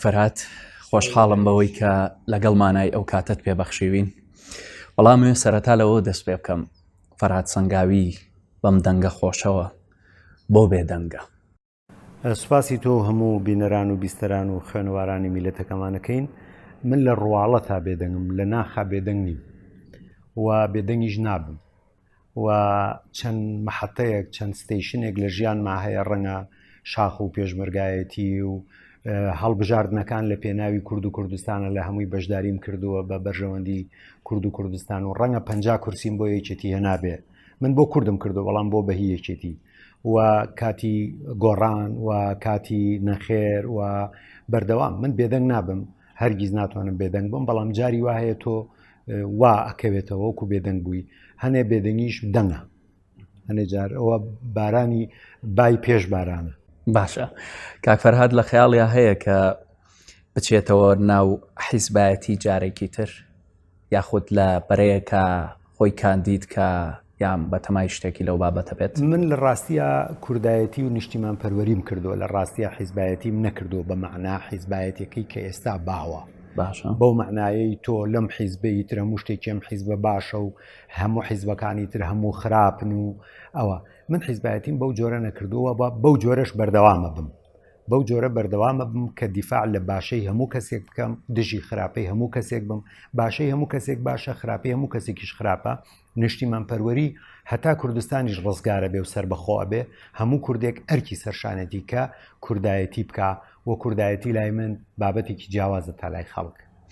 فەرهاد خۆشحاڵم بەوەی کە لەگەڵمانای ئەو کاتت پێبەخشیوین. وەڵام سەرەتا لەوە دەست پێ بکەم فەرهاد سەنگاوی بەم دەنگە خۆشەوە بۆ بێدەنگە. سوپاسی تۆ هەموو بینەران و بیستەران و خوێنەوارانی میلەتەکەمانەکەین. من لە ڕواڵە تا بێدەنگم لە ناخا بێدەنگ نیم و بێدەنگیش نابم و چەند مەحەتەیەک چەند ستەیشنێک لە ژیانما هەیە ڕەنگە شاخ و پێشمەرگایەتی و هەڵبژاردنەکان لە پێناوی کورد و کوردستانە لە هەمووی بەشداریم کردووە بە بەرژەوەندی کورد و کوردستان و ڕەنگە 50 کورسیم بۆ یەکێتی هەنابێ. من بۆ کوردم کردو بەڵام بۆ بەهی یەکێتی و کاتی گۆڕان و کاتی نەخێر و بەردەوام من بێدەنگ نابم، هەرگیز ناتوانم بێدەنگ بم، بەڵام جاری وا هەیە تۆ وا ئەکەوێتەوە وەکو بێدەنگ بووی. هەنێ بێدەنگیش دەنگە، هەنێ جار ئەوە بارانی بای پێش بارانە. باشە کاک فەرهاد لە خەیاڵیا هەیە کە بچێتەوە ناو حیزبایەتی جارێکی تر یاخود لە بەرەیەکە خۆی کاندید کە یان بە تەمای شتێکی لەو بابەتە بێت؟ من لە ڕاستیە کوردایەتی و نیشتیمان پەروەریم کردووە، لە ڕاستیە حیزبایەتیم نەکردو بە مەعنا حیزبایەتێکی کە ئێستا باوە. باشە بەو معنایەی تۆ لەم حیزبەی تر هەموو شتێکیم حیزبە باشە و هەموو حیزبەکانی تر هەموو خراپن و ئەوە. من حیزبایەتیم بەو جۆرە نەکردووە بەو جۆرەش بەردەوامە بم، بەو جۆرە بەردەوامە بم کە دیفاع لە باشەی هەموو کەسێک بکەم، دژی خراپەی هەموو کەسێک بم. باشەی هەموو کەسێک باشە، خراپەی هەموو کەسێکیش خراپە. نیشتیمان پەروەری هەتا کوردستانیش ڕزگارە بێ و سربەخۆ بێ، هەموو کوردێک ئەرکی سەرشانەتی کە کوردایەتی بکە و کوردایەتی لای من بابەتێکی جیاوازە تا لای خەڵک.